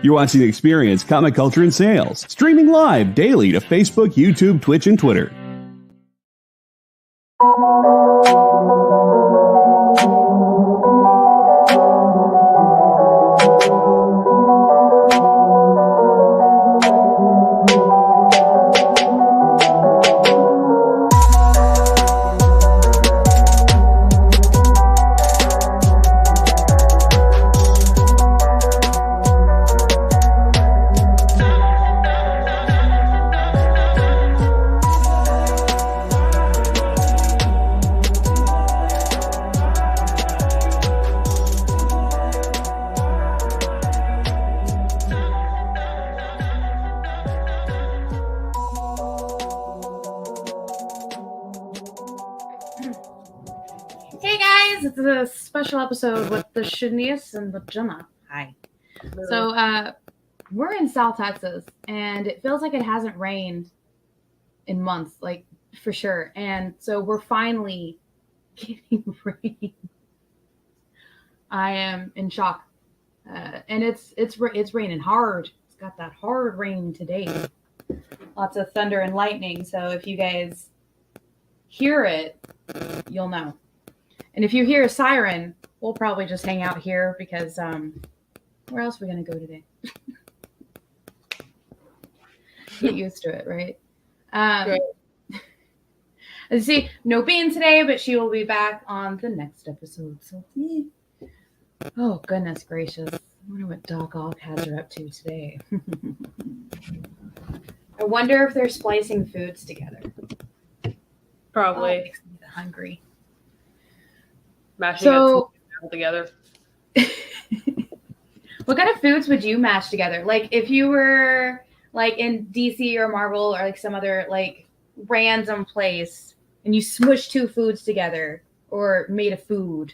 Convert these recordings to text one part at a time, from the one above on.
You're watching Experience Comic Culture and Sales, streaming live daily to Facebook, YouTube, Twitch, and Twitter. It's a special episode with the Shanice and the Jenna. Hi. So we're in South Texas, and it feels like it hasn't rained in months, like for sure. And so we're finally getting rain. I am in shock, and it's raining hard. It's got that hard rain today. Lots of thunder and lightning. So if you guys hear it, you'll know. And if you hear a siren, we'll probably just hang out here because where else are we going to go today? Get used to it, right? Let's see, no Bean today, but she will be back on the next episode. So, oh, goodness gracious. I wonder what Doc Ock has her up to today. I wonder if they're splicing foods together. Probably. Oh, makes me hungry. Mashing it together. What kind of foods would you mash together? Like if you were like in DC or Marvel or like some other like random place and you smushed two foods together or made a food,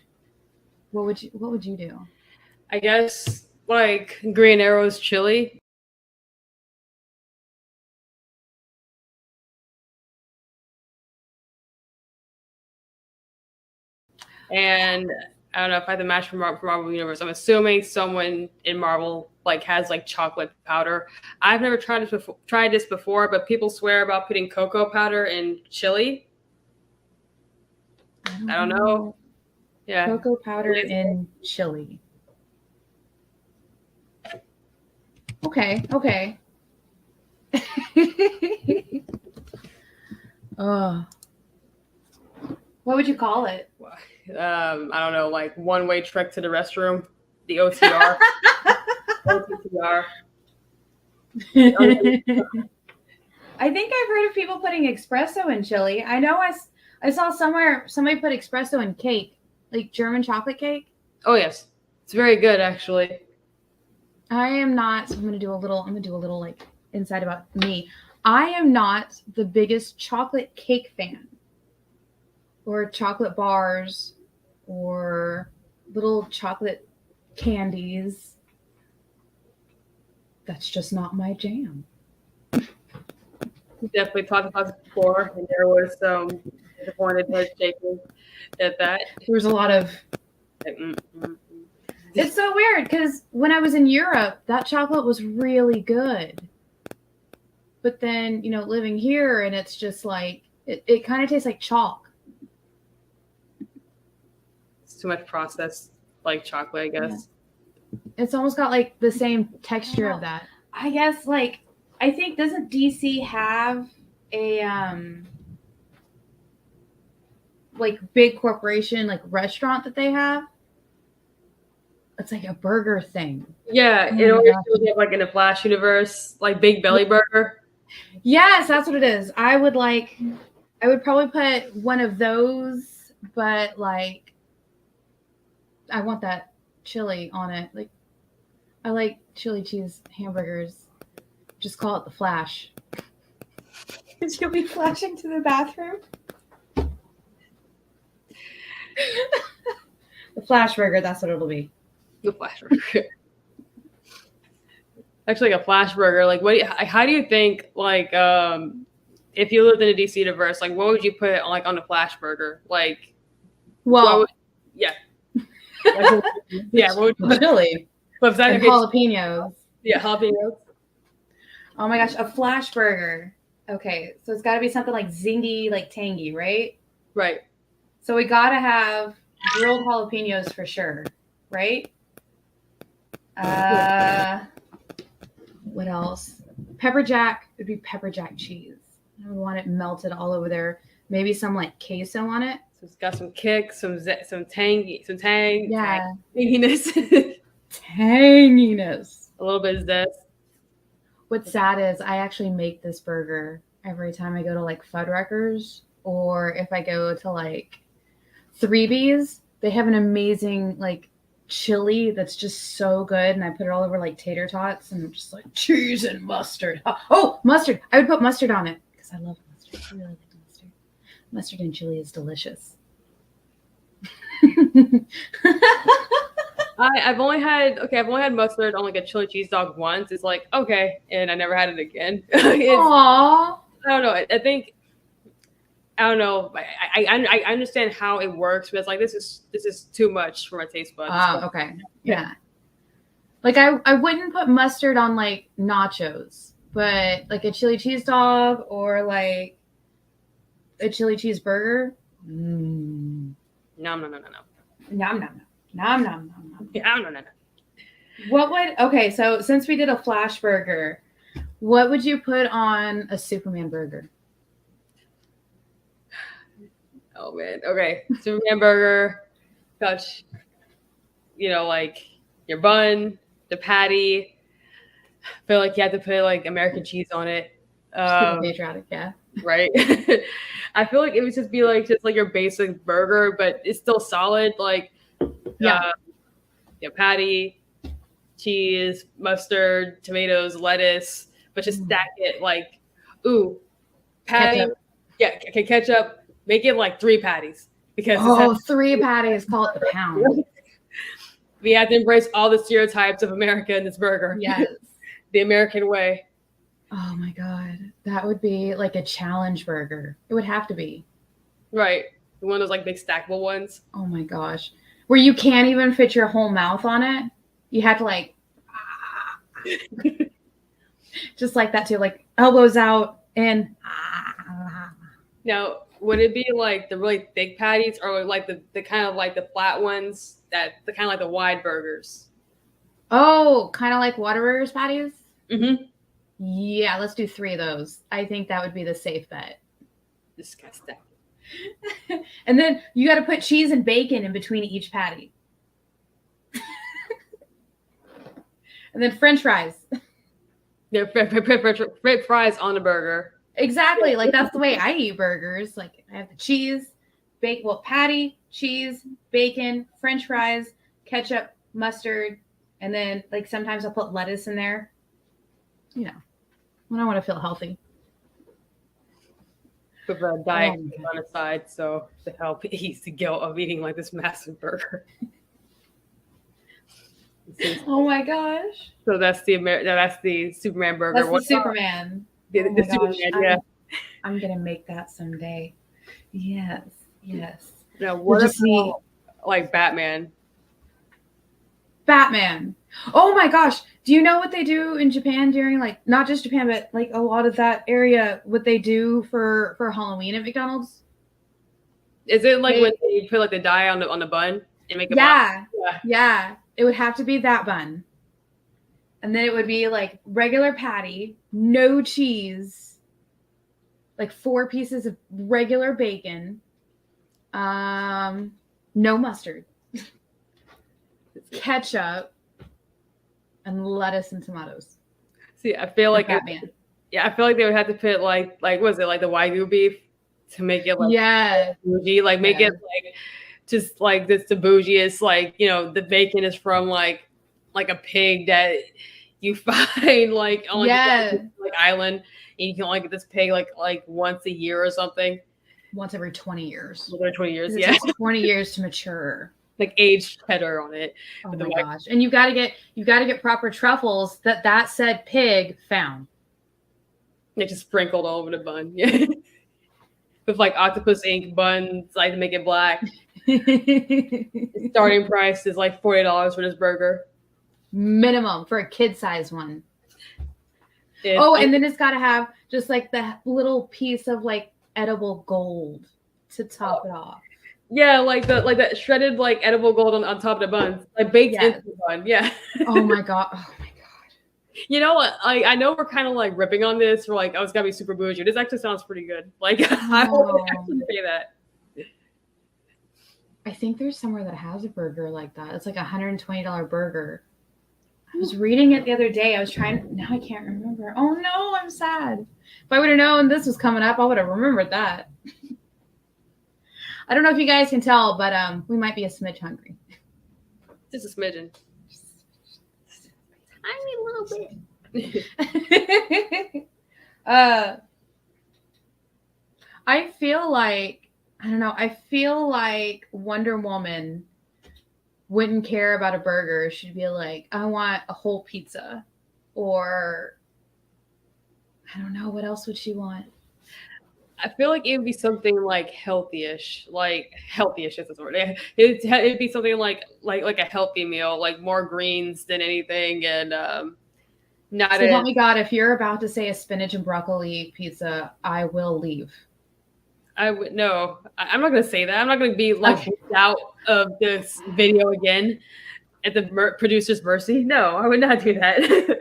what would you do? I guess like Green Arrow's chili. And I don't know if I had to match from Marvel Universe. I'm assuming someone in Marvel like has like chocolate powder. I've never tried this before, but people swear about putting cocoa powder in chili. I don't know. Yeah, cocoa powder in chili. Okay. Oh, what would you call it? I don't know, like one-way trek to the restroom, the OTR. OTR. I think I've heard of people putting espresso in chili. I know I saw somewhere somebody put espresso in cake, like German chocolate cake. Oh yes, it's very good actually. I am not. So I'm gonna do a little like insight about me. I am not the biggest chocolate cake fan, or chocolate bars, or little chocolate candies. That's just not my jam. We definitely talked about this before, and there was some disappointed head shaking at that. There was a lot of. It's so weird because when I was in Europe, that chocolate was really good. But then, living here, and it's just like it kind of tastes like chalk. Too much processed like chocolate, I guess. Yeah. It's almost got like the same texture of that. I guess I think doesn't DC have a like big corporation like restaurant that they have? It's like a burger thing. Yeah, it always feels like in a Flash universe, like Big Belly Burger. Yes, that's what it is. I would probably put one of those, but like I want that chili on it. Like, I like chili cheese hamburgers. Just call it the Flash. Because you'll be flashing to the bathroom. The Flash burger, that's what it'll be. The Flash burger. Actually, like a Flash burger. Like, how do you think, like, if you lived in a DC universe, like, what would you put, like, on a Flash burger? Like, well, yeah. Yeah, what would you chili. But And jalapenos. Yeah, jalapenos. Oh my gosh, a flash burger. Okay, so it's got to be something like zingy, like tangy, right? Right. So we got to have grilled jalapenos for sure, right? What else? Pepper jack would be pepper jack cheese. I would want it melted all over there. Maybe some like queso on it. So it's got some kick, some tang, Yeah. tanginess, Tanginess. a little bit of zest. What's sad is I actually make this burger every time I go to like Fuddruckers, or if I go to like 3B's. They have an amazing like chili that's just so good, and I put it all over like tater tots and just like cheese and mustard. Oh, mustard! I would put mustard on it because I love mustard. I really like mustard. Mustard and chili is delicious. I've only had mustard on like a chili cheese dog once. It's like okay, and I never had it again. Aww. I don't know. I think I don't know. I understand how it works, but it's like this is too much for my taste buds. Oh, okay. Yeah. Like I wouldn't put mustard on like nachos, but like a chili cheese dog or like a chili cheeseburger. No. Nom nom nom. Nom nom nom. Yeah, no. What would okay? So since we did a flash burger, what would you put on a Superman burger? Oh man. Okay. Superman burger. Gosh. Like your bun, the patty. I feel like you have to put like American cheese on it. Patriotic, yeah. Right. I feel like it would just be like your basic burger, but it's still solid. Like patty, cheese, mustard, tomatoes, lettuce, but just stack it like patty. Ketchup. Yeah, ketchup. Make it like 3 patties because 3 patties. Call it the pound. We have to embrace all the stereotypes of America in this burger. Yes. The American way. Oh my God. That would be like a challenge burger. It would have to be. Right. One of those like big stackable ones. Oh my gosh. Where you can't even fit your whole mouth on it. You have to like, just like that too. Like elbows out and. Now, would it be like the really thick patties or like the kind of like the flat ones the kind of like the wide burgers? Oh, kind of like Whataburger's patties? Mm-hmm. Yeah, let's do 3 of those. I think that would be the safe bet. Disgusting. And then you got to put cheese and bacon in between each patty. And then French fries. Yeah, French fries on the burger. Exactly. Like that's the way I eat burgers. Like I have the cheese, patty, cheese, bacon, French fries, ketchup, mustard, and then like sometimes I'll put lettuce in there. When I want to feel healthy. With a diet on the side, so to help ease the guilt of eating like this massive burger. Oh my gosh! So that's the Superman burger. That's the Superman. The Superman, yeah. I'm gonna make that someday. Yes. Now, what about like Batman? Oh my gosh! Do you know what they do in Japan during like not just Japan, but like a lot of that area? What they do for Halloween at McDonald's? Is it like when they put like the dye on the bun and make it? Yeah. It would have to be that bun, and then it would be like regular patty, no cheese, like 4 pieces of regular bacon, no mustard, ketchup, and lettuce and tomatoes. See, I feel like Batman. I feel like they would have to put like was it like the Wagyu beef to make it like bougie, like make it like just like this the bougiest, like the bacon is from like a pig that you find like on like island, and you can only get this pig like once a year or something. Once every 20 years. Every 20 years, yeah. It takes 20 years to mature. Like aged cheddar on it. Oh my gosh! And you gotta get proper truffles that said pig found. They just sprinkled all over the bun, yeah. With like octopus ink buns, like to make it black. The starting price is like $40 for this burger. minimum for a kid-size one. And then it's got to have just like the little piece of like edible gold to top it off. Yeah, like that shredded like edible gold on top of the bun, like baked into the bun. Yeah. Oh my god. You know what? I know we're kind of like ripping on this. We're like, oh, it's gotta be super bougie. This actually sounds pretty good. Like, I would actually say that. I think there's somewhere that has a burger like that. It's like $120 burger. I was reading it the other day. Now I can't remember. Oh no, I'm sad. If I would have known this was coming up, I would have remembered that. I don't know if you guys can tell, but we might be a smidge hungry. Just a smidgen. Tiny little bit. I feel like Wonder Woman wouldn't care about a burger. She'd be like, I want a whole pizza. Or I don't know, what else would she want? I feel like it would be something like healthy-ish. Like healthy-ish is the word. It'd be something like a healthy meal, like more greens than anything, and not. So help me God, if you're about to say a spinach and broccoli pizza, I will leave. No, I'm not gonna say that. I'm not gonna be like out of this video again at the producer's mercy. No, I would not do that.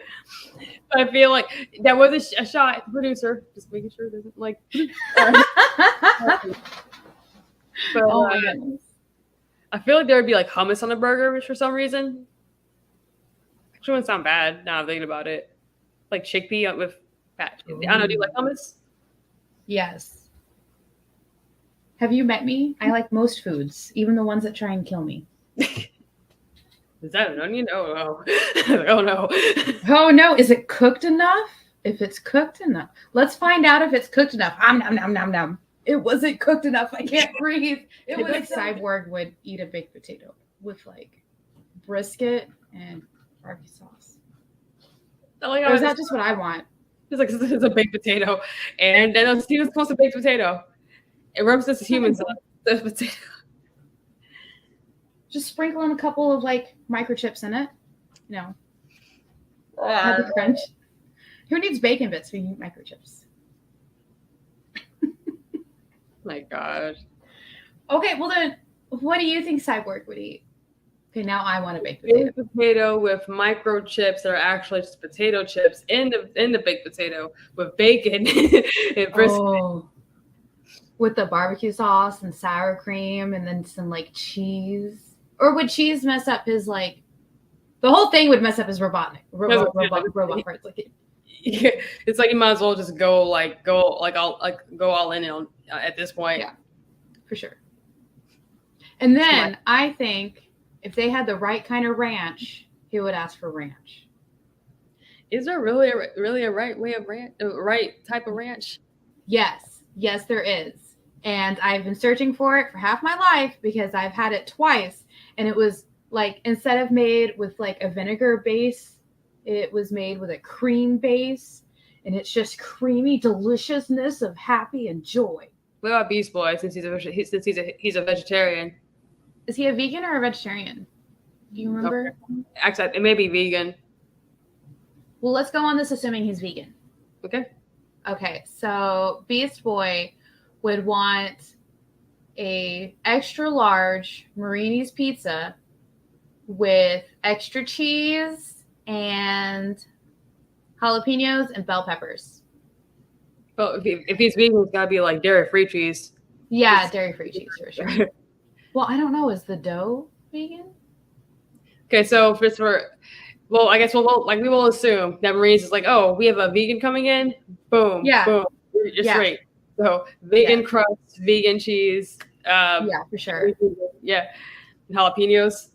I feel like that was a shot at the producer, just making sure it doesn't like. But, oh my goodness! I feel like there would be like hummus on a burger for some reason. Actually, wouldn't sound bad now I'm thinking about it. Like chickpea with fat. I don't know. Do you like hummus? Yes. Have you met me? I like most foods, even the ones that try and kill me. Is that an onion? Oh no. Oh no. Oh no. Is it cooked enough? If it's cooked enough. Let's find out if it's cooked enough. Nom. It wasn't cooked enough. I can't breathe. It was like Cyborg would eat a baked potato with like brisket and barbecue sauce. Or is that just what I want? It's like it's a baked potato. And then Steven's supposed to baked potato. It represents humans. The potato. Just sprinkle in a couple of like microchips in it. You know. Have the crunch. Who needs bacon bits when you eat microchips? My God. Okay, well then, what do you think Cyborg would eat? Okay, now I want a baked potato. Baked potato with microchips that are actually just potato chips in the baked potato with bacon and brisket. Oh, with the barbecue sauce and sour cream and then some like cheese. Or would cheese mess up his like? The whole thing would mess up his robot parts. Like it's like you might as well just go all in on at this point. Yeah, for sure. And then I think if they had the right kind of ranch, he would ask for ranch. Is there really a right way of ranch? Right type of ranch? Yes, there is. And I've been searching for it for half my life because I've had it twice, and it was like instead of made with like a vinegar base, it was made with a cream base, and it's just creamy deliciousness of happy and joy. What about Beast Boy? Since he's a vegetarian. Is he a vegan or a vegetarian? Do you remember? Actually, it may be vegan. Well, let's go on this assuming he's vegan. Okay, so Beast Boy would want a extra large Marini's pizza with extra cheese and jalapenos and bell peppers. Well, if he's vegan, it's gotta be like dairy-free cheese. Yeah, dairy-free cheese for sure. Well, I don't know. Is the dough vegan? Okay, so I guess we will assume that Marini's is like, oh, we have a vegan coming in. Boom. Yeah. Boom. Just right. So vegan crust, vegan cheese. Yeah, for sure. Yeah. And jalapenos.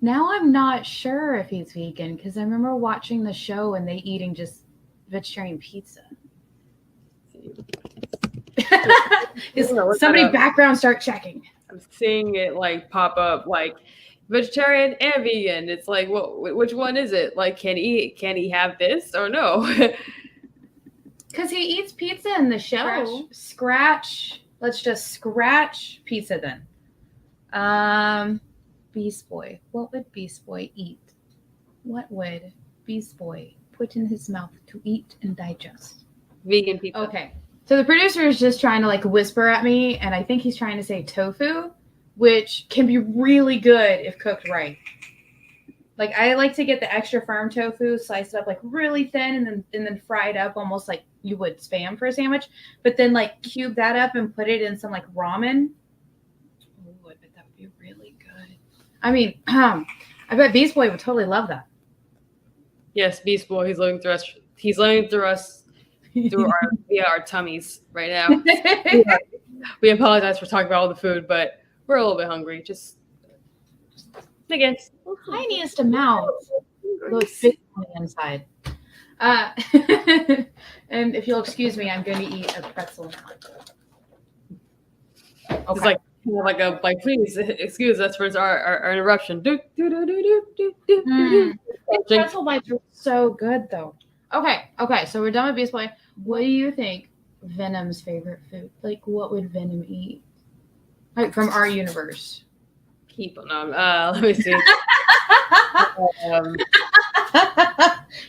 Now I'm not sure if he's vegan because I remember watching the show and they eating just vegetarian pizza. Somebody background start checking. I'm seeing it like pop up like vegetarian and vegan. It's like, well, which one is it? Like, can he have this or no? Because he eats pizza in the show. Scratch. Let's just scratch pizza then. Beast Boy. What would Beast Boy eat? What would Beast Boy put in his mouth to eat and digest? Vegan pizza. Okay. So the producer is just trying to like whisper at me, and I think he's trying to say tofu, which can be really good if cooked right. Like I like to get the extra firm tofu, slice it up like really thin, and then fry it up almost like you would Spam for a sandwich. But then like cube that up and put it in some like ramen. Oh, I bet that would be really good. I mean, I bet Beast Boy would totally love that. Yes, Beast Boy. He's living through us. He's living through us through our tummies right now. We apologize for talking about all the food, but we're a little bit hungry. Just again, Tiniest amount. Though it's big on the inside. And if you'll excuse me, I'm going to eat a pretzel now. Okay. It's like please excuse us for our interruption. Pretzel bites are so good though. Okay, so we're done with Beast Boy. What do you think Venom's favorite food? Like, what would Venom eat? Like from our universe. Keep on. Let me see.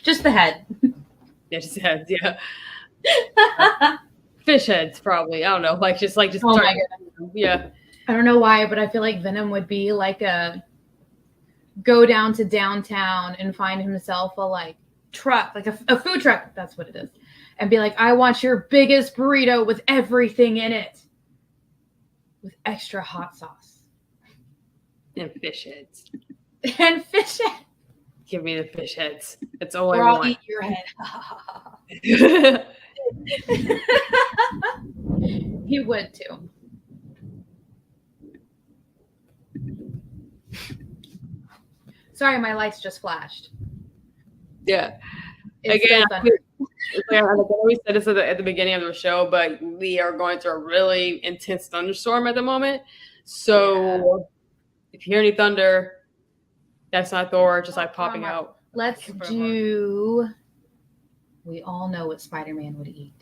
Just the head. Yeah, just heads. Yeah. Fish heads, probably. I don't know. Just. Oh my God. Yeah. I don't know why, but I feel like Venom would be like go down to downtown and find himself a like truck, like a food truck. That's what it is. And be like, I want your biggest burrito with everything in it. With extra hot sauce. And fish heads. And fish head. Give me the fish heads. That's all Or I I'll want. eat your head. He would too. Sorry, my lights just flashed. Yeah. It's Again, still thunder. I know we said this at the beginning of the show, but we are going through a really intense thunderstorm at the moment. So if you hear any thunder, that's not Thor, just like popping out. Let's do. We all know what Spider-Man would eat.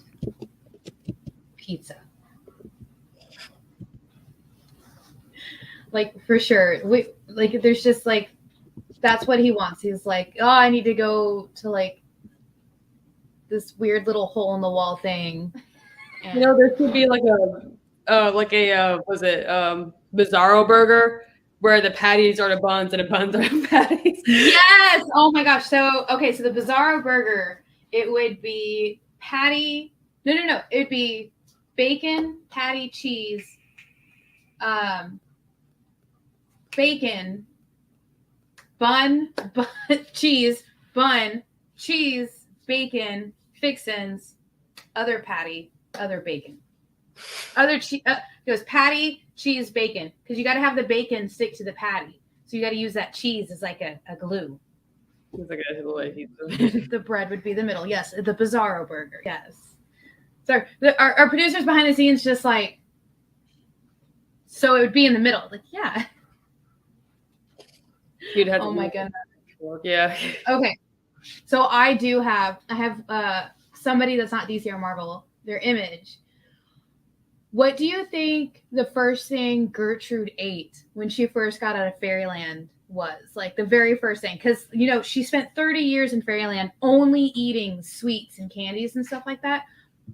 Pizza. Like for sure. There's just like that's what he wants. He's like, oh, I need to go to like this weird little hole in the wall thing. And There could be like a Bizarro burger where the patties are the buns and the buns are the patties. yes. Oh my gosh. So the Bizarro burger, it would be patty. No. It would be bacon, patty, cheese, bacon, bun, cheese, bacon, fixins, other patty, other bacon, other cheese. It goes patty, cheese, bacon, because you got to have the bacon stick to the patty. So you got to use that cheese as like a glue. It's like The bread would be the middle. Yes, the Bizarro burger. Yes. So our producers behind the scenes just like, so it would be in the middle. Like, yeah. You'd have oh my goodness. Yeah. Okay. So I have somebody that's not DC or Marvel, their Image. What do you think the first thing Gertrude ate when she first got out of Fairyland was? Like the very first thing? Because, she spent 30 years in Fairyland only eating sweets and candies and stuff like that.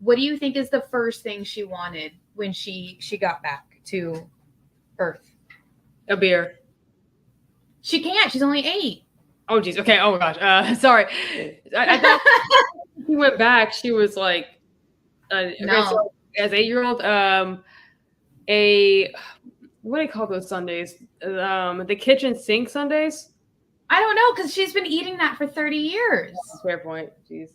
What do you think is the first thing she wanted when she got back to Earth? A beer. She can't. She's only 8. Oh, geez. Okay. Oh, my gosh. Sorry. I thought she went back. She was like, no. So as 8-year-old, what do you call those Sundays? The kitchen sink Sundays? I don't know, because she's been eating that for 30 years. Fair point. Jeez.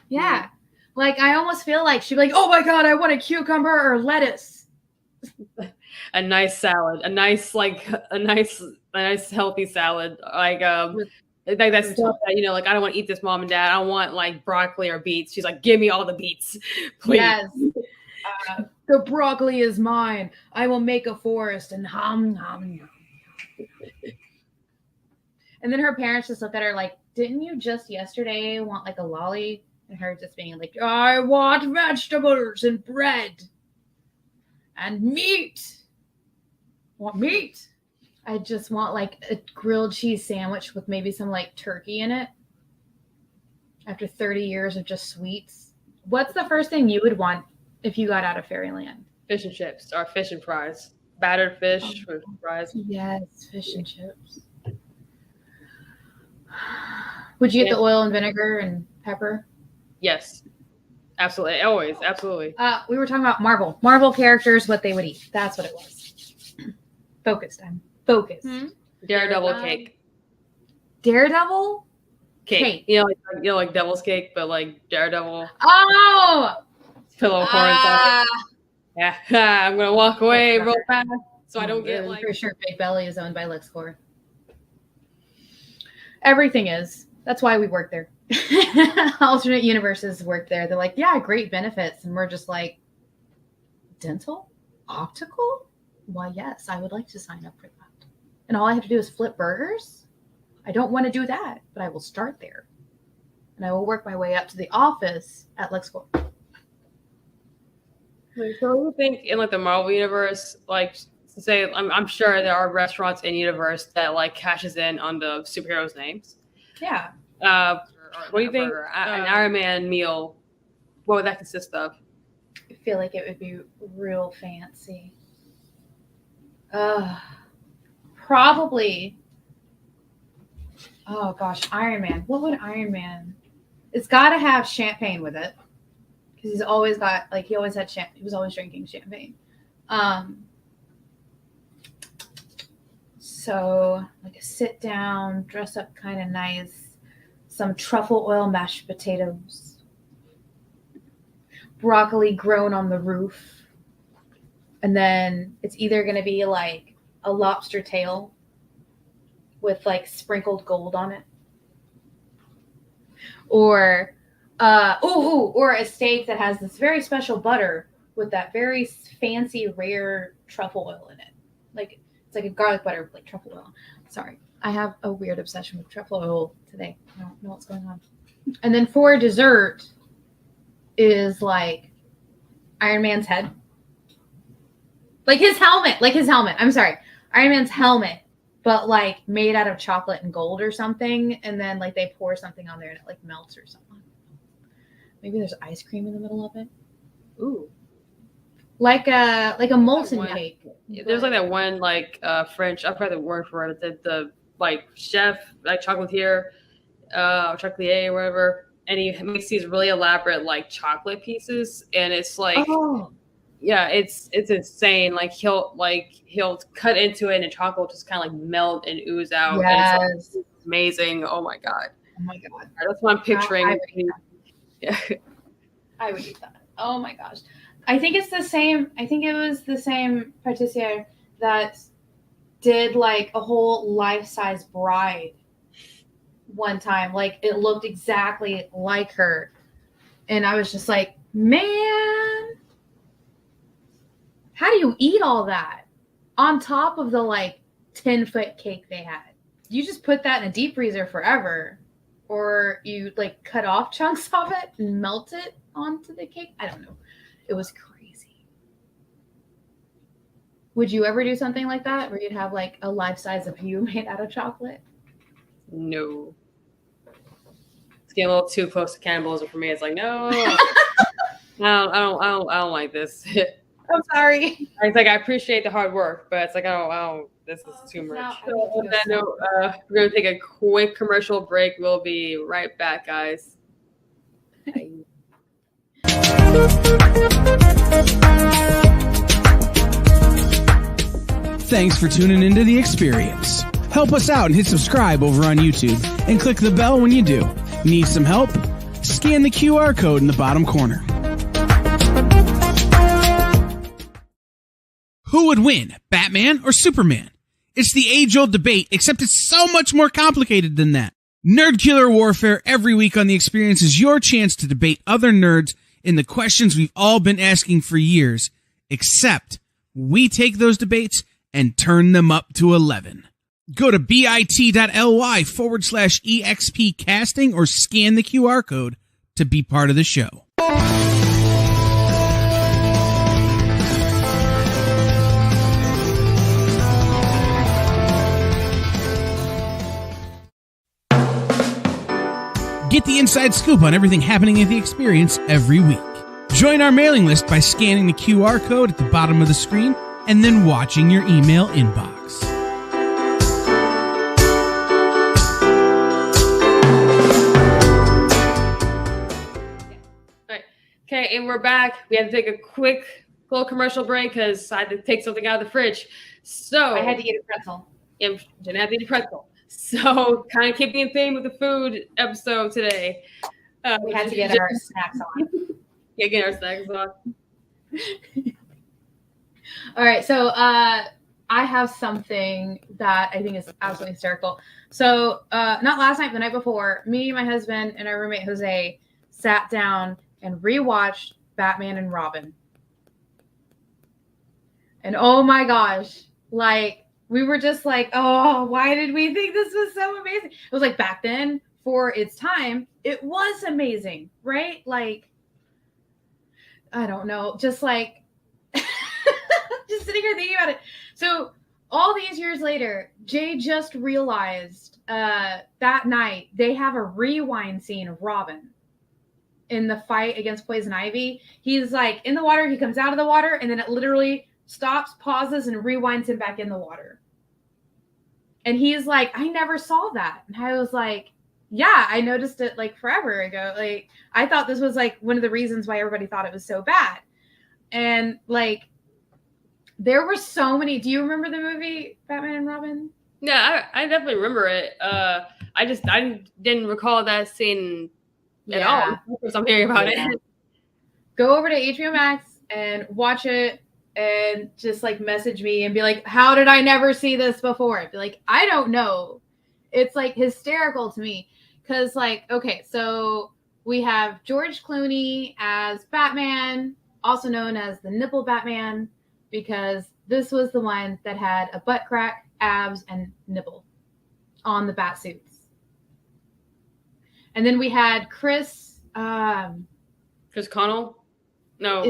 Yeah. Like, I almost feel like she'd be like, oh, my God, I want a cucumber or lettuce. A nice salad. A nice healthy salad. Like that stuff that, like, I don't want to eat this, Mom and Dad. I want like broccoli or beets. She's like, give me all the beets, please. Yes. The broccoli is mine. I will make a forest and hum. And then her parents just look at her like, didn't you just yesterday want like a lolly? And her just being like, I want vegetables and bread and meat. Want meat? I just want like a grilled cheese sandwich with maybe some like turkey in it. After 30 years of just sweets, what's the first thing you would want if you got out of Fairyland? Fish and chips or fish and fries. Battered fish with fries. Yes, fish and chips. Would you get the oil and vinegar and pepper? Yes. Absolutely. Always. Absolutely. We were talking about Marvel. Marvel characters, what they would eat. That's what it was. Focused. I'm focused. Daredevil cake. Daredevil? Cake. You know, like devil's cake, but like Daredevil. Oh! Pillow corn. Yeah. I'm going to walk away real fast so I don't get like... For sure, Big Belly is owned by LexCorp. Everything is. That's why we work there. Alternate universes work there. They're like, yeah, great benefits. And we're just like, dental? Optical? Why, yes, I would like to sign up for that. And all I have to do is flip burgers? I don't want to do that, but I will start there. And I will work my way up to the office at LexCorp. So you think in like the Marvel universe, like say, I'm sure there are restaurants in universe that like cashes in on the superheroes' names. Yeah. What do you think an Iron Man meal, what would that consist of? I feel like it would be real fancy. Probably. Oh gosh, Iron Man. What would Iron Man? It's got to have champagne with it, because he's always got like he always had champagne. He was always drinking champagne. So like a sit down, dress up kind of nice, some truffle oil mashed potatoes, broccoli grown on the roof, and then it's either going to be like a lobster tail with like sprinkled gold on it, or or a steak that has this very special butter with that very fancy rare truffle oil in it. Like it's like a garlic butter with like truffle oil. Sorry, I have a weird obsession with truffle oil today. I don't know what's going on. And then for dessert is like Iron Man's head, like his helmet. I'm sorry, Iron Man's helmet. But like made out of chocolate and gold or something, and then like they pour something on there and it like melts or something. Maybe there's ice cream in the middle of it. Ooh, like a molten cake. There's like that one like French. I forgot the word for it. The like chef, like chocolatier, chocolatier, or whatever, and he makes these really elaborate like chocolate pieces, and it's like. Oh. Yeah, it's insane. Like he'll cut into it and the chocolate will just kind of like melt and ooze out. Yes. And it's like, amazing. Oh my god. That's what I'm picturing. I would eat that. Oh my gosh. I think it's the same. I think it was the same patissier that did like a whole life-size bride one time. Like it looked exactly like her. And I was just like, man, how do you eat all that on top of the like 10-foot cake they had? You just put that in a deep freezer forever, or you like cut off chunks of it and melt it onto the cake. I don't know. It was crazy. Would you ever do something like that where you'd have like a life size of you made out of chocolate? No. It's getting a little too close to cannibalism for me. It's like, no, I don't like this. I'm sorry. It's like I appreciate the hard work, but it's like I don't. This is too much. So on that note, we're gonna take a quick commercial break. We'll be right back, guys. Thanks for tuning into The Experience. Help us out and hit subscribe over on YouTube and click the bell when you do. Need some help? Scan the QR code in the bottom corner. Who would win, Batman or Superman? It's the age-old debate, except it's so much more complicated than that. Nerd Killer Warfare every week on The Experience is your chance to debate other nerds in the questions we've all been asking for years, except we take those debates and turn them up to 11. Go to bit.ly/EXP casting or scan the QR code to be part of the show. Get the inside scoop on everything happening at the experience every week. Join our mailing list by scanning the QR code at the bottom of the screen and then watching your email inbox. All right. Okay, and we're back. We had to take a quick little commercial break because I had to take something out of the fridge. So I had to eat a pretzel. Yeah, Jenna had to eat a pretzel. So kind of keeping in theme with the food episode today. We had to get our snacks on. Yeah, get our snacks on. All right, so I have something that I think is absolutely hysterical. So not last night, the night before, me, my husband, and our roommate Jose sat down and rewatched Batman and Robin. And oh my gosh, like we were just like, oh, why did we think this was so amazing? It was like back then, for its time, it was amazing, right? Like, I don't know, just like just sitting here thinking about it. So all these years later, Jay just realized that night they have a rewind scene of Robin in the fight against Poison Ivy. He's like in the water, he comes out of the water, and then it literally stops, pauses, and rewinds him back in the water. And he's like, I never saw that. And I was like, yeah, I noticed it like forever ago. Like, I thought this was like one of the reasons why everybody thought it was so bad. And like, there were so many. Do you remember the movie Batman and Robin? Yeah, I definitely remember it. I didn't recall that scene at all. So I'm hearing about it. Go over to HBO Max and watch it. And just like message me and be like, how did I never see this before? I'd be like, I don't know. It's like hysterical to me. Cause like, okay, so we have George Clooney as Batman, also known as the nipple Batman, because this was the one that had a butt crack, abs, and nipple on the bat suits. And then we had Chris Connell? No.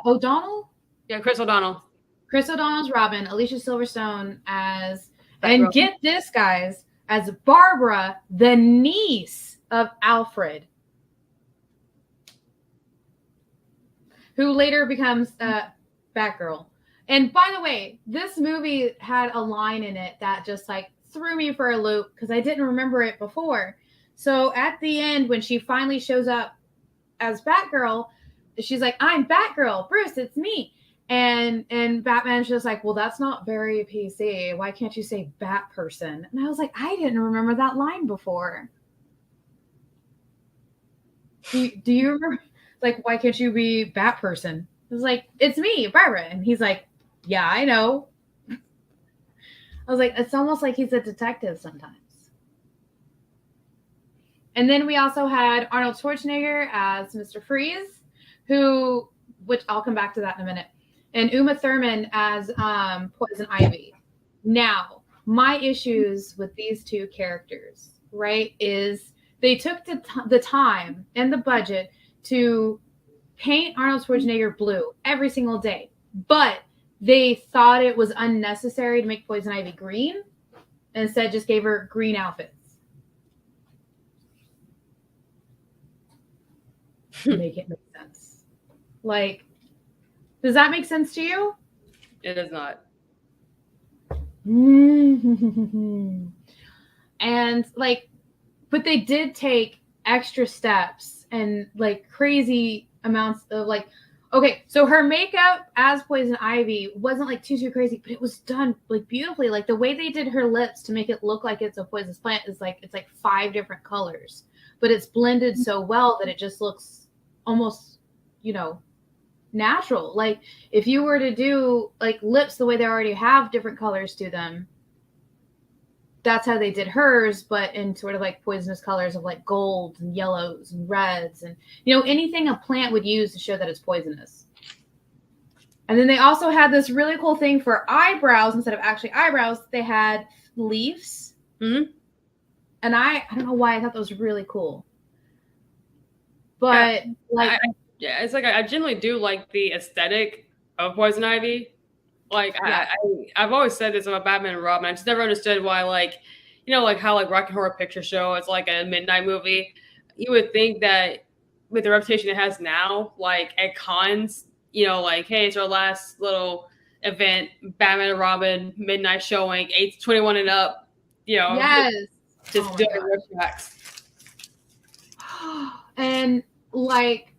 O'Donnell? Yeah, Chris O'Donnell. Chris O'Donnell's Robin, Alicia Silverstone as, and get this, guys, as Barbara, the niece of Alfred, who later becomes Batgirl. And by the way, this movie had a line in it that just like threw me for a loop because I didn't remember it before. So at the end, when she finally shows up as Batgirl, she's like, I'm Batgirl, Bruce, it's me. And Batman's just like, well, that's not very PC. Why can't you say Bat person? And I was like, I didn't remember that line before. Do you remember? Like, why can't you be Bat person? It was like, it's me, Barbara. And he's like, yeah, I know. I was like, it's almost like he's a detective sometimes. And then we also had Arnold Schwarzenegger as Mr. Freeze, which I'll come back to that in a minute. And Uma Thurman as Poison Ivy. Now, my issues with these two characters, right, is they took the time and the budget to paint Arnold Schwarzenegger blue every single day. But they thought it was unnecessary to make Poison Ivy green. And instead just gave her green outfits. Make it make sense. Like, does that make sense to you? It does not. And like, but they did take extra steps and like crazy amounts of like, okay, so her makeup as Poison Ivy wasn't like too crazy, but it was done like beautifully. Like the way they did her lips to make it look like it's a poisonous plant is like, it's like 5 different colors, but it's blended so well that it just looks almost, natural. Like if you were to do like lips the way they already have different colors to them, that's how they did hers, but in sort of like poisonous colors of like golds and yellows and reds and anything a plant would use to show that it's poisonous. And then they also had this really cool thing for eyebrows. Instead of actually eyebrows, they had leaves. Mm-hmm. And I don't know why I thought that was really cool. But it's like I generally do like the aesthetic of Poison Ivy. Like I've always said this about Batman and Robin. I just never understood why, like, like how like Rocky Horror Picture Show is like a midnight movie. You would think that with the reputation it has now, like at cons, like, hey, it's our last little event, Batman and Robin midnight showing, 8-21 and up, Yes. just doing rip tracks. And like,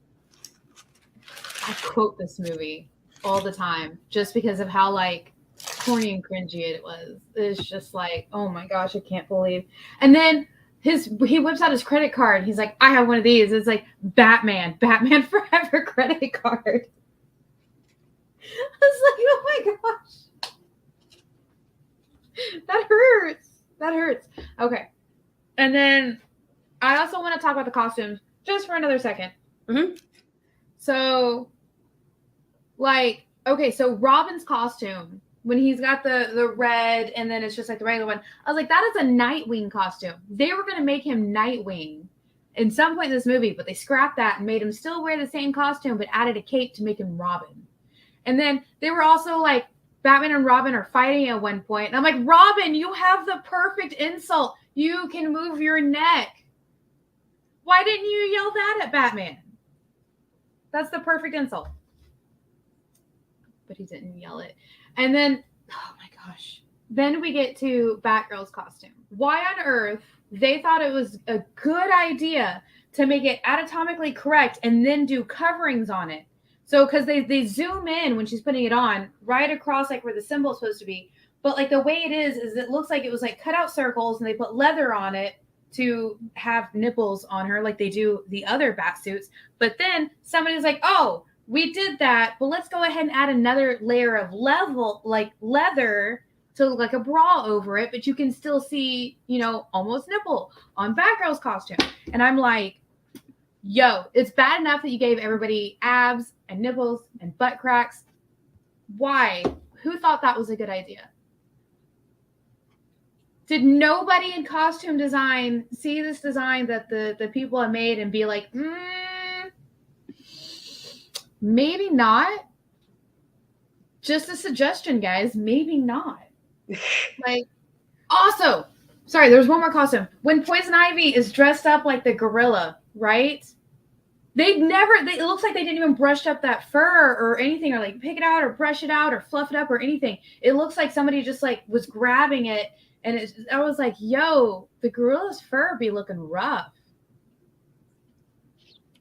I quote this movie all the time just because of how like corny and cringy it was. It's just like, oh my gosh, I can't believe. And then he whips out his credit card. He's like, I have one of these. It's like Batman Forever credit card. I was like, oh my gosh. That hurts. Okay. And then I also want to talk about the costumes just for another second. Mm-hmm. So, like, okay, so Robin's costume, when he's got the red and then it's just like the regular one, I was like, that is a Nightwing costume. They were going to make him Nightwing in some point in this movie, but they scrapped that and made him still wear the same costume, but added a cape to make him Robin. And then they were also like, Batman and Robin are fighting at one point. And I'm like, Robin, you have the perfect insult. You can move your neck. Why didn't you yell that at Batman? That's the perfect insult. But he didn't yell it. And then, oh my gosh. Then we get to Batgirl's costume. Why on earth they thought it was a good idea to make it anatomically correct and then do coverings on it? So, because they zoom in when she's putting it on, right across like where the symbol is supposed to be. But like the way it is it looks like it was like cut out circles and they put leather on it to have nipples on her like they do the other bat suits. But then somebody's like, oh, we did that, but let's go ahead and add another layer of leather to look like a bra over it, but you can still see, almost nipple on Batgirl's costume. And I'm like, yo, it's bad enough that you gave everybody abs and nipples and butt cracks. Why? Who thought that was a good idea? Did nobody in costume design see this design that the people have made and be like, maybe not? Just a suggestion, guys. Maybe not. Like, also, sorry, there's one more costume. When Poison Ivy is dressed up like the gorilla, right? It looks like they didn't even brush up that fur or anything, or like pick it out or brush it out or fluff it up or anything. It looks like somebody just like was grabbing it. And I was like, yo, the gorilla's fur be looking rough.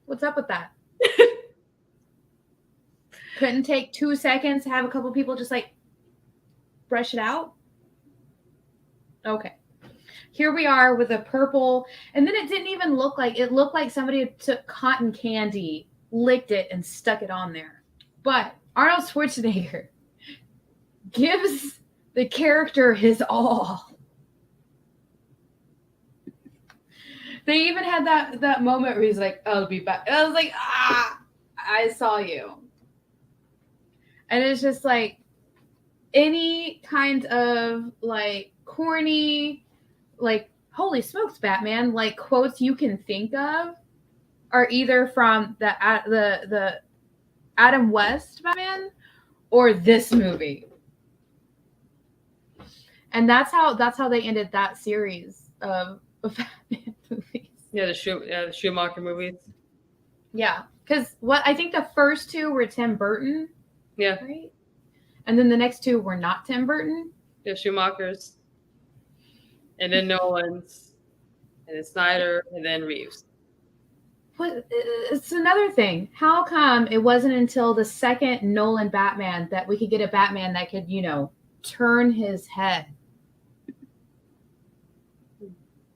What's up with that? Couldn't take 2 seconds to have a couple people just like brush it out? Okay. Here we are with a purple. And then it didn't even look like, it looked like somebody took cotton candy, licked it, and stuck it on there. But Arnold Schwarzenegger gives the character his all. They even had that moment where he's like, I'll be back. And I was like, I saw you. And it's just like any kind of like corny, like, holy smokes, Batman, like quotes you can think of are either from the Adam West Batman or this movie. And that's how they ended that series of Batman movies. Yeah, the Schumacher movies. Yeah, because I think the first two were Tim Burton. Yeah. Right? And then the next two were not Tim Burton. Yeah, Schumacher's. And then Nolan's. And then Snyder. And then Reeves. But it's another thing. How come it wasn't until the second Nolan Batman that we could get a Batman that could, turn his head?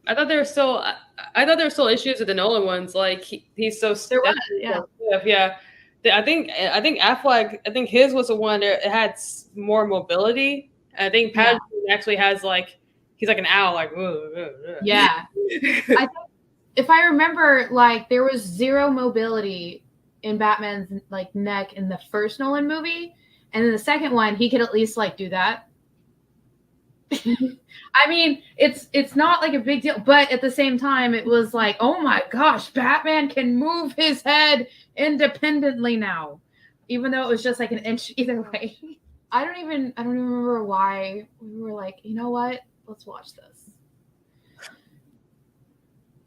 I thought there were still issues with the Nolan ones. Like he's so stiff. Yeah. I think Affleck. I think his was the one that had more mobility. I think Pattinson actually has like he's like an owl. Like yeah. I think if I remember, like there was zero mobility in Batman's like neck in the first Nolan movie, and then the second one he could at least like do that. I mean, it's not like a big deal, but at the same time, it was like, oh my gosh, Batman can move his head independently now, even though it was just like an inch either way. I don't even remember why we were like, you know what? Let's watch this.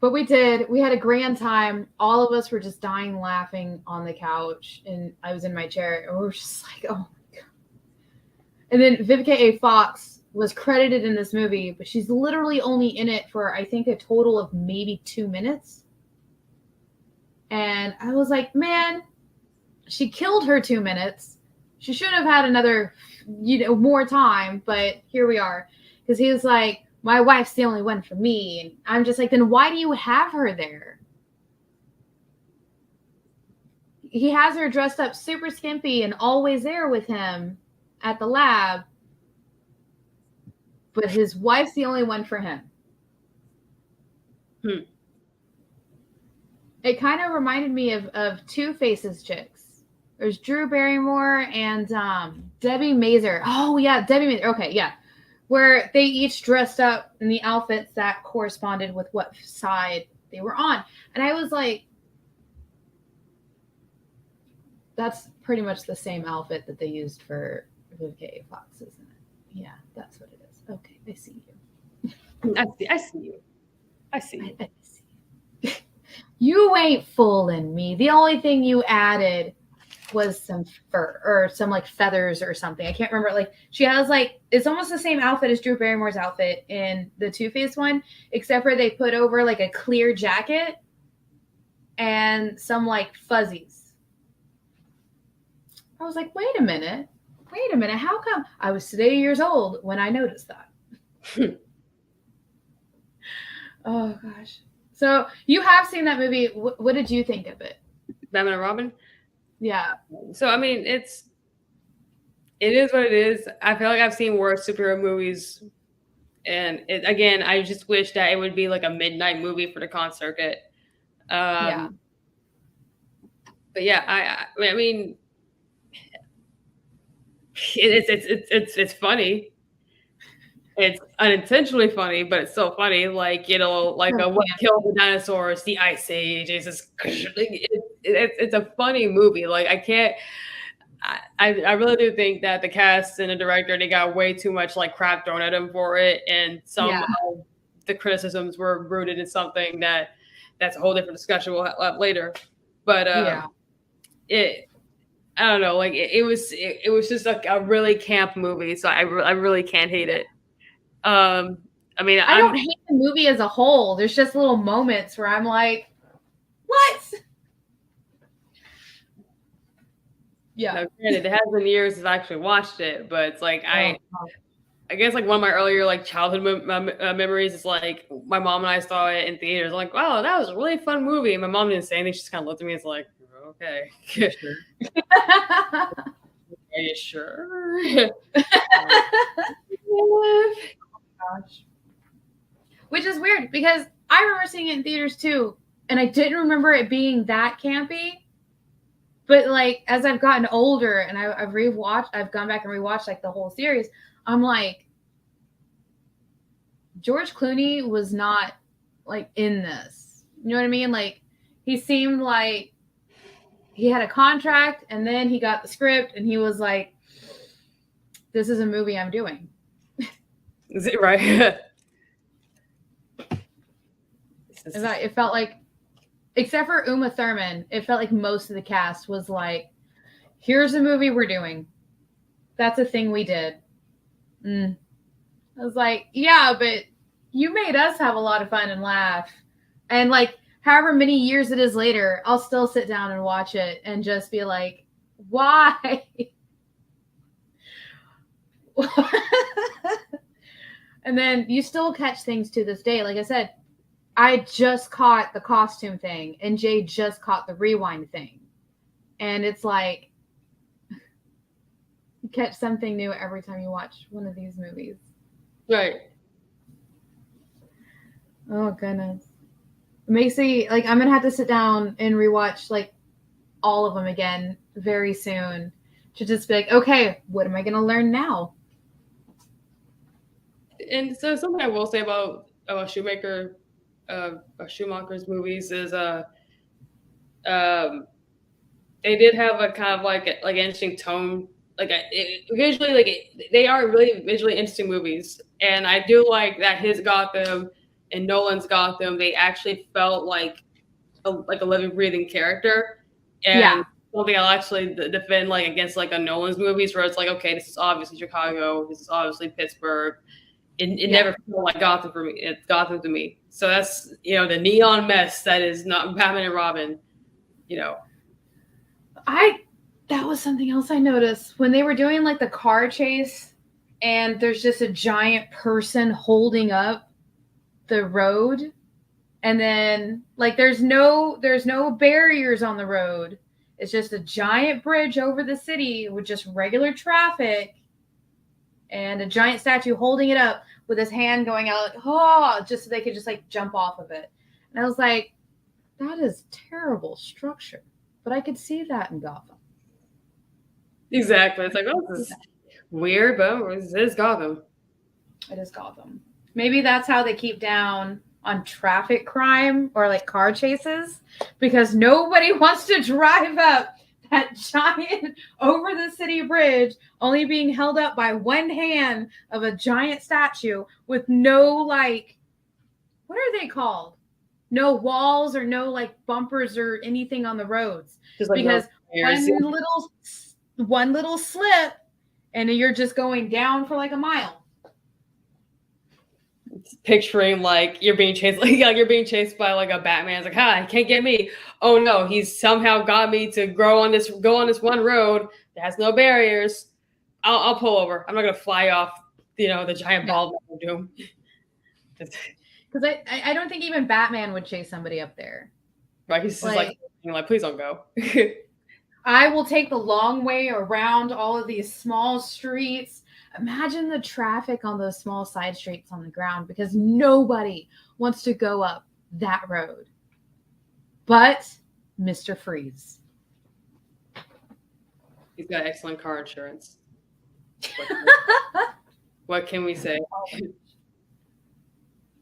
But we did. We had a grand time. All of us were just dying laughing on the couch, and I was in my chair, and we were just like, oh my God. And then Vivica A. Fox was credited in this movie, but she's literally only in it for, I think, a total of maybe 2 minutes. And I was like, man, she killed her 2 minutes. She should have had another, more time, but here we are. Because he was like, my wife's the only one for me. And I'm just like, then why do you have her there? He has her dressed up super skimpy and always there with him at the lab. But his wife's the only one for him. It kind of reminded me of Two-Face's chicks. There's Drew Barrymore and Debbie Mazar. Oh, yeah, Debbie Mazar. Okay, yeah. Where they each dressed up in the outfits that corresponded with what side they were on. And I was like, that's pretty much the same outfit that they used for Vivica A. Fox, isn't it? Yeah, that's what it is. Okay, I see you. I see you. I see you. I see you. You ain't fooling me. The only thing you added was some fur or some like feathers or something. I can't remember. Like she has like, it's almost the same outfit as Drew Barrymore's outfit in the Two-Face one, except for they put over like a clear jacket and some like fuzzies. I was like, wait a minute. How come I was today years old when I noticed that? Oh gosh. So you have seen that movie. What did you think of it? Batman and Robin? Yeah. So, I mean, it is what it is. I feel like I've seen worse superhero movies. And again, I just wish that it would be like a midnight movie for the con circuit. Yeah. But yeah, I mean, it's funny. It's unintentionally funny, but it's so funny. Like, what killed the dinosaurs, the Ice Age. It's a funny movie. Like, I really do think that the cast and the director, they got way too much like crap thrown at them for it. And some of the criticisms were rooted in something that's a whole different discussion we'll have later. But I don't know. Like it was just like a really camp movie. So I really can't hate it. I mean, I don't hate the movie as a whole. There's just little moments where I'm like, what? Yeah. Now, granted, it has been years since I actually watched it, but it's like I guess like one of my earlier like childhood memories is like my mom and I saw it in theaters. I'm like, wow, that was a really fun movie. And my mom didn't say anything. She just kind of looked at me and was like, okay. Sure. Are you sure? Gosh. Which is weird because I remember seeing it in theaters too, and I didn't remember it being that campy. But like as I've gotten older and I've gone back and rewatched like the whole series, I'm like, George Clooney was not like in this. You know what I mean? Like he seemed like he had a contract and then he got the script and he was like, this is a movie I'm doing. Is it right? It felt like, except for Uma Thurman, it felt like most of the cast was like, here's a movie we're doing. That's a thing we did. I was like, yeah, but you made us have a lot of fun and laugh. And like, however many years it is later, I'll still sit down and watch it and just be like, why? And then you still catch things to this day. Like I said, I just caught the costume thing and Jay just caught the rewind thing. And it's like, you catch something new every time you watch one of these movies. Right. Oh, goodness. It makes me, like, I'm going to have to sit down and rewatch, like, all of them again very soon to just be like, okay, what am I going to learn now? And so something I will say about Schumacher's movies is they did have a kind of like an interesting tone. Like they are really visually interesting movies, and I do like that his Gotham in Nolan's Gotham, they actually felt like a living, breathing character. And something I'll actually defend like against like a Nolan's movies where it's like, okay, this is obviously Chicago, this is obviously Pittsburgh. It never felt like Gotham for me. It's Gotham to me. So that's, the neon mess that is not Batman and Robin, That was something else I noticed when they were doing like the car chase and there's just a giant person holding up the road. And then like there's no barriers on the road. It's just a giant bridge over the city with just regular traffic and a giant statue holding it up with his hand going out, like, just so they could just like jump off of it. And I was like, that is terrible structure. But I could see that in Gotham. Exactly. It's like, oh, this is weird, but it is Gotham. It is Gotham. Maybe that's how they keep down on traffic crime or like car chases, because nobody wants to drive up that giant over the city bridge, only being held up by one hand of a giant statue with no like, what are they called? No walls or no like bumpers or anything on the roads. Just like because one little slip and you're just going down for like a mile. Picturing like you're being chased, like you're being chased by like a Batman. It's like, he can't get me. Oh no, he's somehow got me to go on this one road that has no barriers. I'll pull over. I'm not gonna fly off, the giant ball of doom. Because I don't think even Batman would chase somebody up there. Right, he's just like please don't go. I will take the long way around all of these small streets. Imagine the traffic on those small side streets on the ground, because nobody wants to go up that road. But Mr. Freeze. He's got excellent car insurance. What can we say?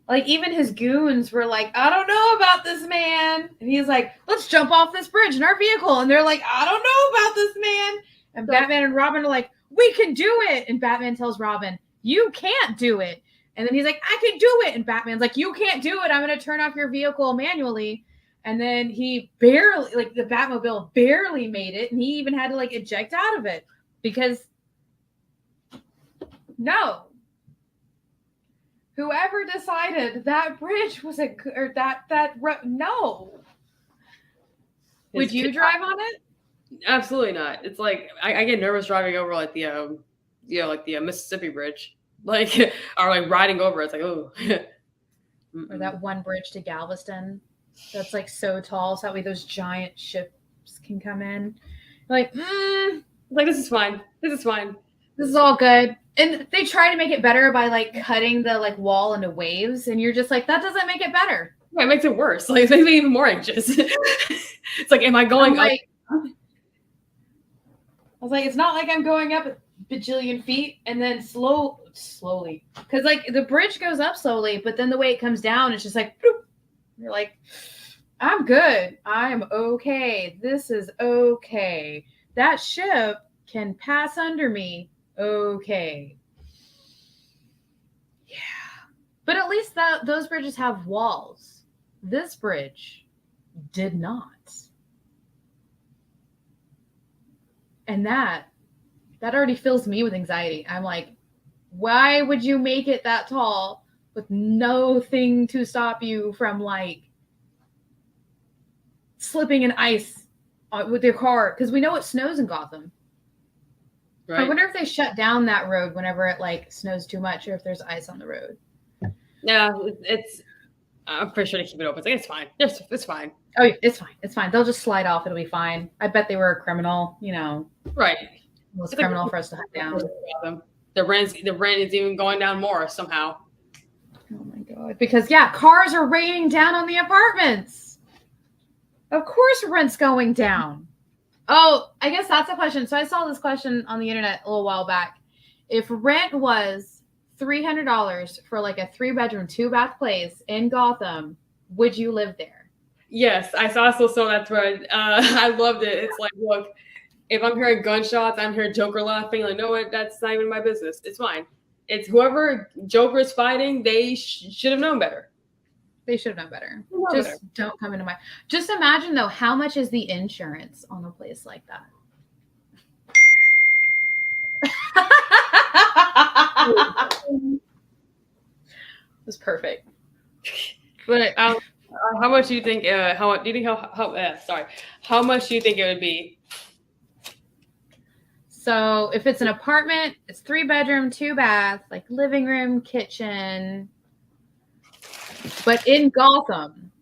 Like, even his goons were like, I don't know about this man. And he's like, let's jump off this bridge in our vehicle. And they're like, I don't know about this man. And Batman and Robin are like, we can do it. And Batman tells Robin, you can't do it. And then he's like, I can do it. And Batman's like, you can't do it. I'm going to turn off your vehicle manually. And then he barely, like the Batmobile barely made it. And he even had to like eject out of it because no. Whoever decided that bridge was no. Would you drive on it? Absolutely not. It's like I get nervous driving over like the Mississippi Bridge, like or like riding over. It's like oh, or that one bridge to Galveston that's like so tall, so that way those giant ships can come in. Like, like this is fine. This is fine. This is all good. And they try to make it better by like cutting the like wall into waves, and you're just like, that doesn't make it better. Yeah, it makes it worse. Like it makes me even more anxious. It's like, am I going up? I was like, it's not like I'm going up a bajillion feet and then slowly. Because like the bridge goes up slowly, but then the way it comes down, it's just like, boop. You're like, I'm good. I'm okay. This is okay. That ship can pass under me. Okay. Yeah. But at least those bridges have walls. This bridge did not. And that already fills me with anxiety. I'm like, why would you make it that tall with nothing to stop you from like slipping in ice with your car? Because we know it snows in Gotham. Right. I wonder if they shut down that road whenever it like snows too much, or if there's ice on the road. Yeah, I'm pretty sure to keep it open. It's like, it's fine. It's fine. Oh, it's fine. It's fine. They'll just slide off. It'll be fine. I bet they were a criminal, Right. It was criminal for us to hunt down. The rent is even going down more somehow. Oh my God. Because cars are raining down on the apartments. Of course rent's going down. Oh, I guess that's a question. So I saw this question on the internet a little while back. If rent was $300 for like a 3-bedroom, 2-bath place in Gotham, would you live there? Yes, I also saw that thread. I loved it. It's like, look, if I'm hearing gunshots, I'm hearing Joker laughing. Like, no, what? That's not even my business. It's fine. It's whoever Joker is fighting, they should have known better. They should have done better. Well, Just better. don't come into my. Just imagine though, how much is the insurance on a place like that? It was perfect. But how much do you think? How do you think? How much do you think it would be? So if it's an apartment, it's 3-bedroom, 2-bath, like living room, kitchen, but in Gotham.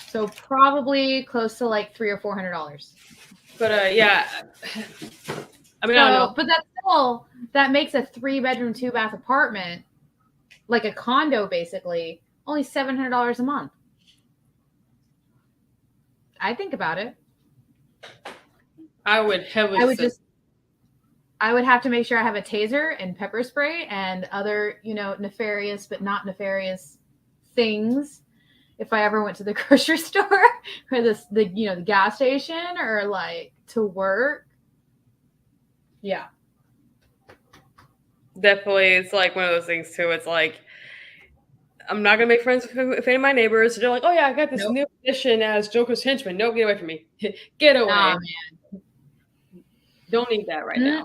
So probably close to like $300 or $400. But yeah, I mean, I don't know. But that makes a 3-bedroom, 2-bath apartment, like a condo, basically, only $700 a month. I think about it. I would heavily. I would have to make sure I have a taser and pepper spray and other, nefarious but not nefarious things if I ever went to the grocery store or the gas station or like to work. Yeah. Definitely, it's like one of those things too. It's like I'm not gonna make friends with any of my neighbors. They're like, "Oh yeah, I got this new position as Joker's henchman. No, get away from me. Get away." Nah, man. Don't need that right now.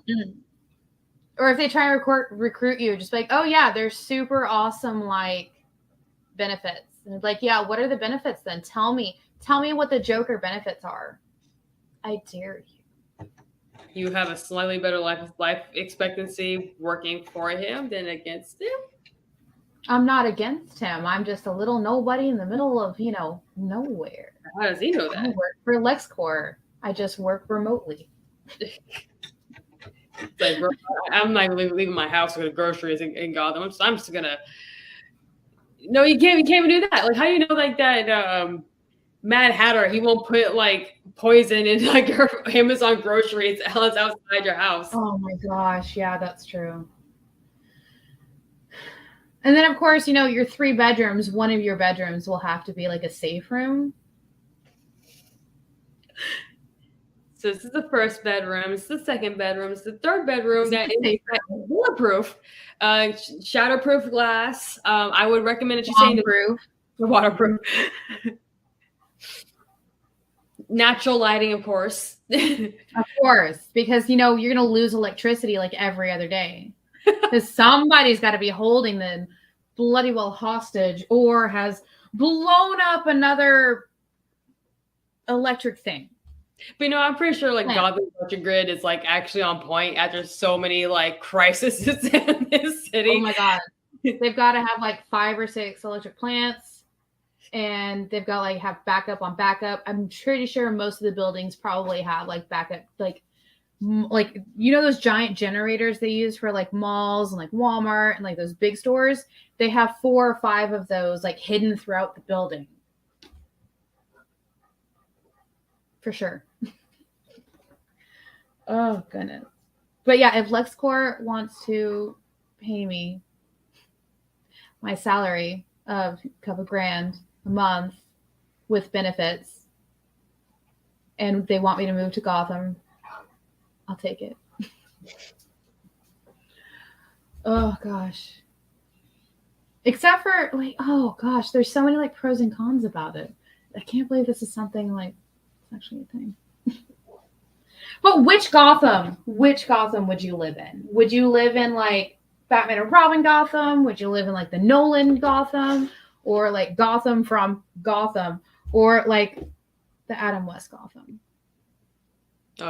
Or if they try and recruit you, just like, "Oh yeah, there's super awesome like benefits." And it's like, "Yeah, what are the benefits then? Tell me what the Joker benefits are." I dare you. You have a slightly better life expectancy working for him than against him. I'm not against him. I'm just a little nobody in the middle of, nowhere. How does he know that? I work for LexCorp. I just work remotely. Like, I'm not even leaving my house to go to groceries in Gotham. I'm just gonna. No, you can't even do that. Like, how do you know like that? Mad Hatter, he won't put like poison in like your Amazon groceries else outside your house. Oh my gosh, yeah, that's true. And then of course, your 3 bedrooms, one of your bedrooms will have to be like a safe room. So this is the first bedroom, it's the second bedroom, it's the third bedroom that is waterproof, shatterproof glass. I would recommend that you stay waterproof. Natural lighting, of course. Of course, because you're going to lose electricity like every other day. Because somebody's got to be holding them bloody well hostage or has blown up another electric thing. But I'm pretty sure like Gotham electric grid is like actually on point after so many like crises in this city. Oh my god. They've got to have like 5 or 6 electric plants and they've got like have backup on backup. I'm pretty sure most of the buildings probably have like backup like those giant generators they use for like malls and like Walmart and like those big stores. They have 4 or 5 of those like hidden throughout the building. For sure. Oh, goodness. But yeah, if LexCorp wants to pay me my salary of $2,000 a month with benefits and they want me to move to Gotham, I'll take it. Oh, gosh. Except for, like, oh, gosh, there's so many, like, pros and cons about it. I can't believe this is something, like, actually a thing. But which Gotham would you live in? Would you live in like Batman and Robin Gotham? Would you live in like the Nolan Gotham or like Gotham from Gotham or like the Adam West Gotham?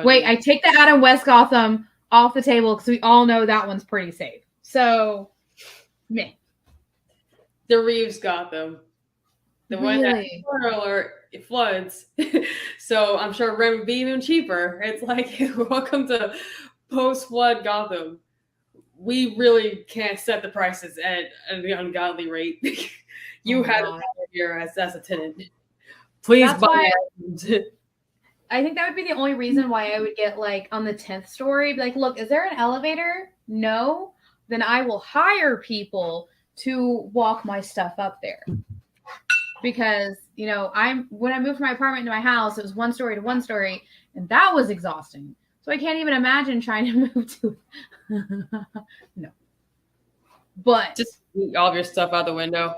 Wait, I take the Adam West Gotham off the table because we all know that one's pretty safe. So, meh. The Reeves Gotham. The one that, spoiler alert, it floods. So I'm sure rent would be even cheaper. It's like, welcome to post-flood Gotham. We really can't set the prices at an ungodly rate. You have it here as a tenant. Please buy it. I think that would be the only reason why I would get like on the 10th story. Be like, look, is there an elevator? No. Then I will hire people to walk my stuff up there. Because, when I moved from my apartment to my house, it was 1 story to 1 story, and that was exhausting. So I can't even imagine trying to move to no. But just eat all of your stuff out the window.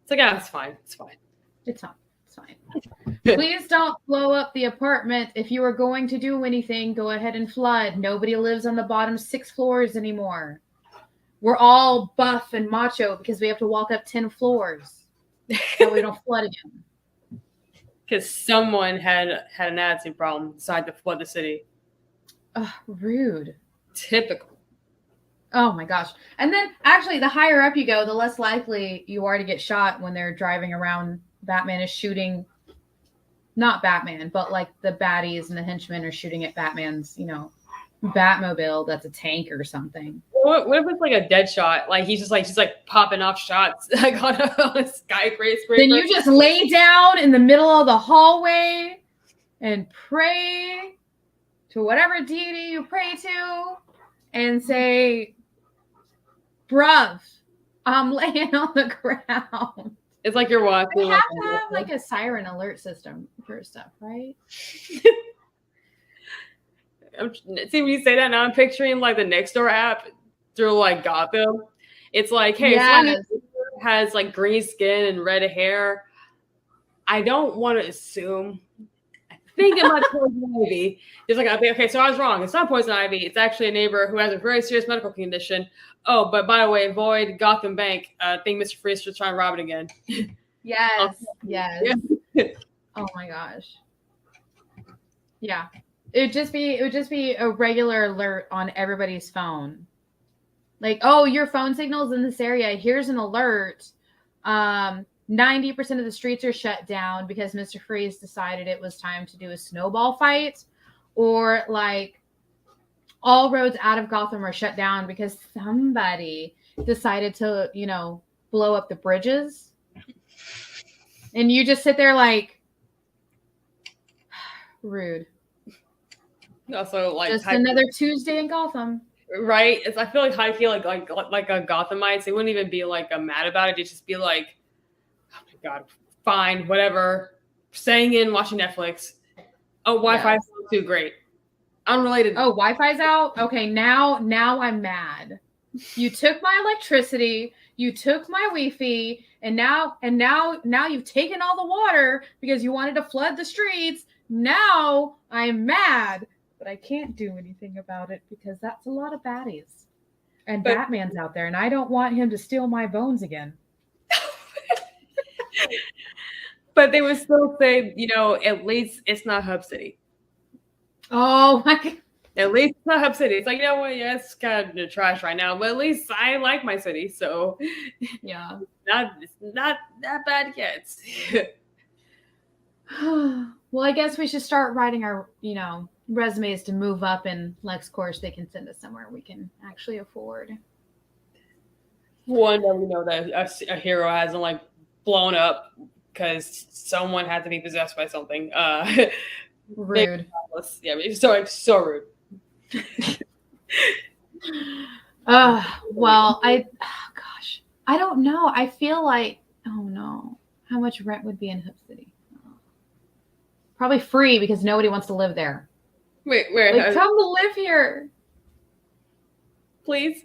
It's like, it's fine. It's fine. It's fine. It's fine. Please don't blow up the apartment. If you are going to do anything, go ahead and flood. Nobody lives on the bottom 6 floors anymore. We're all buff and macho because we have to walk up 10 floors so we don't flood again. Because someone had an attitude problem, decided to flood the city. Ugh, rude. Typical. Oh my gosh. And then actually the higher up you go, the less likely you are to get shot when they're driving around. Batman is shooting, not Batman, but like the baddies and the henchmen are shooting at Batman's, Batmobile that's a tank or something. What if it's like a dead shot? Like he's just popping off shots like on a skyscraper. Then you just lay down in the middle of the hallway and pray to whatever deity you pray to and say, bruv, I'm laying on the ground. It's like you're walking. We have to have like a siren alert system for stuff, right? See, when you say that, now I'm picturing like the Nextdoor app through like Gotham. It's like, hey, yes. Someone has like green skin and red hair. I don't want to assume. I think it might be poison ivy. It's like, okay, so I was wrong. It's not poison ivy. It's actually a neighbor who has a very serious medical condition. Oh, but by the way, avoid Gotham Bank. I think Mr. Freeze was trying to rob it again. Yes. Yeah. Oh my gosh. Yeah. It would just be a regular alert on everybody's phone. Like, oh, your phone signal's in this area. Here's an alert. 90% of the streets are shut down because Mr. Freeze decided it was time to do a snowball fight. Or like all roads out of Gotham are shut down because somebody decided to, blow up the bridges. And you just sit there like, rude. Also, like just another Tuesday in Gotham, right? I feel like like a Gothamites, they wouldn't even be like mad about it. They'd just be like, "Oh my god, fine, whatever." Staying in, watching Netflix. Oh, Wi-Fi is too great. Unrelated. Oh, Wi-Fi's out. Okay, now I'm mad. You took my electricity, you took my Wi-Fi, and now you've taken all the water because you wanted to flood the streets. Now I'm mad. But I can't do anything about it because that's a lot of baddies. And Batman's out there, and I don't want him to steal my bones again. But they would still say, at least it's not Hub City. Oh, my God. At least it's not Hub City. It's like, yeah, it's kind of trash right now, but at least I like my city. So, yeah. It's not that bad yet. Well, I guess we should start writing our, resumes to move up in LexCorp. They can send us somewhere we can actually afford. One that we know that a hero hasn't blown up because someone had to be possessed by something. Rude. Yeah, it's so rude. Well, gosh, I don't know. I feel like, oh no, how much rent would be in Hub City? Probably free because nobody wants to live there. Wait, where? Come live here. Please.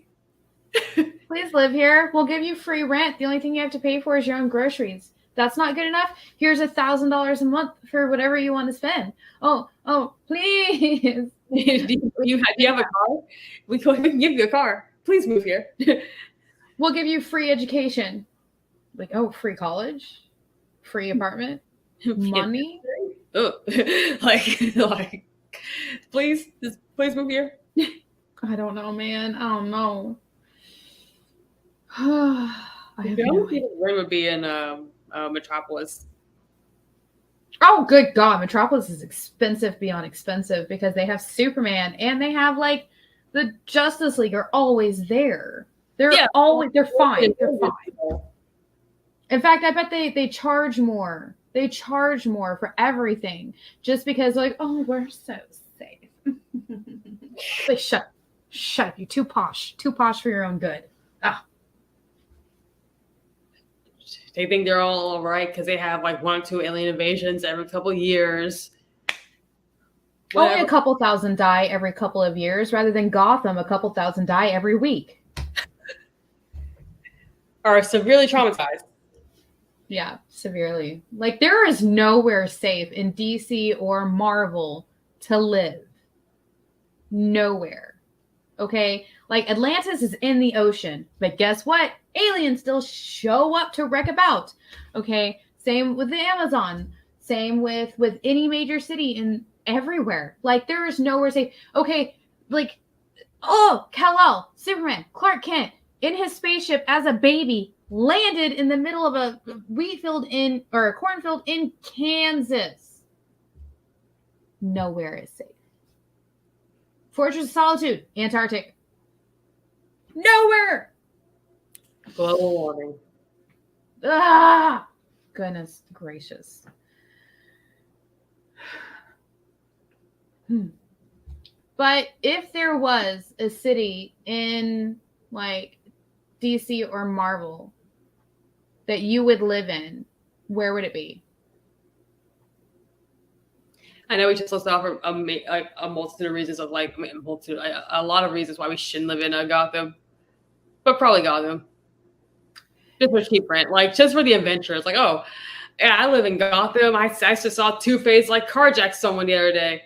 Please live here. We'll give you free rent. The only thing you have to pay for is your own groceries. That's not good enough. Here's $1,000 a month for whatever you want to spend. Oh, please. do you have a car? We can give you a car. Please move here. We'll give you free education. Free college, free apartment, money. Oh, please move here. I don't know, man. I don't know. The only room would be in Metropolis. Oh, good God. Metropolis is expensive beyond expensive because they have Superman and they have the Justice League are always there. They're fine. They're fine. In fact, I bet they charge more. They charge more for everything just because we're so safe. Shut up. You're too posh for your own good. They think they're all right because they have 1 or 2 alien invasions every couple of years. Whatever. Only a couple thousand die every couple of years, rather than Gotham, a couple thousand die every week. Are severely traumatized. Yeah, severely. Like, there is nowhere safe in DC or Marvel to live. Nowhere. Okay? Like, Atlantis is in the ocean. But guess what? Aliens still show up to wreck about. Okay? Same with the Amazon. Same with any major city in everywhere. Like, there is nowhere safe. Okay, like, oh, Kal-El, Superman, Clark Kent, in his spaceship as a baby, landed in the middle of a cornfield in Kansas. Nowhere is safe. Fortress of Solitude, Antarctic. Nowhere. Global warming. Ah, goodness gracious. But if there was a city in like DC or Marvel that you would live in, where would it be? I know we just listed off a multitude of reasons of like a lot of reasons why we shouldn't live in Gotham, but probably Gotham. Just for cheap rent, like just for the adventure. It's like, oh, yeah, I live in Gotham. I just saw Two-Face like carjack someone the other day.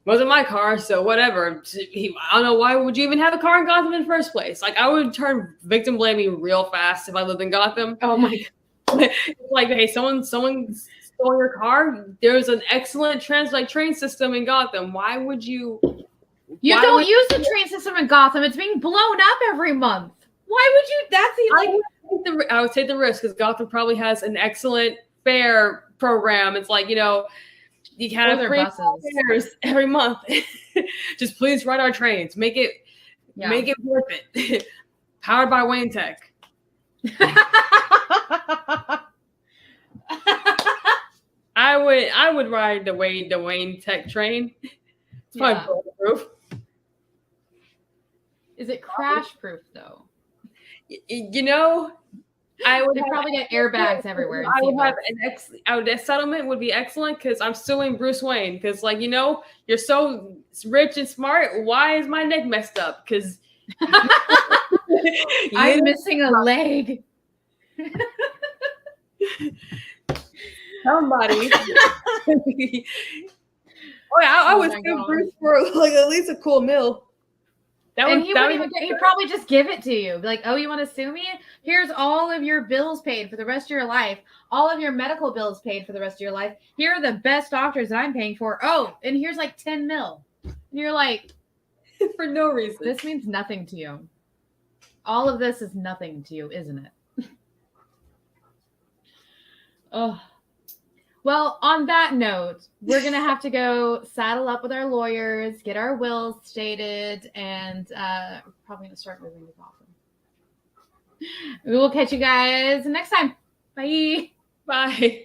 Wasn't my car, so whatever. I don't know, why would you even have a car in Gotham in the first place? Like, I would turn victim blaming real fast if I lived in Gotham. Oh my God. Like, hey, someone stole your car. There's an excellent train system in Gotham. Why would you? You don't use the train system in Gotham. It's being blown up every month. Why would you? That's the I would take the risk because Gotham probably has an excellent fare program. It's like, you have free fares every month. Just please run our trains. Make it worth it. Powered by Wayne Tech. I would ride the Wayne Tech train. It's probably bulletproof. Is it crash proof though? I would probably get airbags everywhere. I would have a settlement would be excellent because I'm suing Bruce Wayne because you're so rich and smart. Why is my neck messed up? Because I'm missing a leg. Somebody. I would sue Bruce for like at least a cool meal. He'd probably just give it to you. Be like, oh, you want to sue me? Here's all of your bills paid for the rest of your life. All of your medical bills paid for the rest of your life. Here are the best doctors that I'm paying for. Oh, and here's like 10 mil. And you're like, for no reason. This means nothing to you. All of this is nothing to you, isn't it? Oh. Well, on that note, we're going to have to go saddle up with our lawyers, get our wills stated, and we're probably going to start moving to Gotham. We will catch you guys next time. Bye. Bye.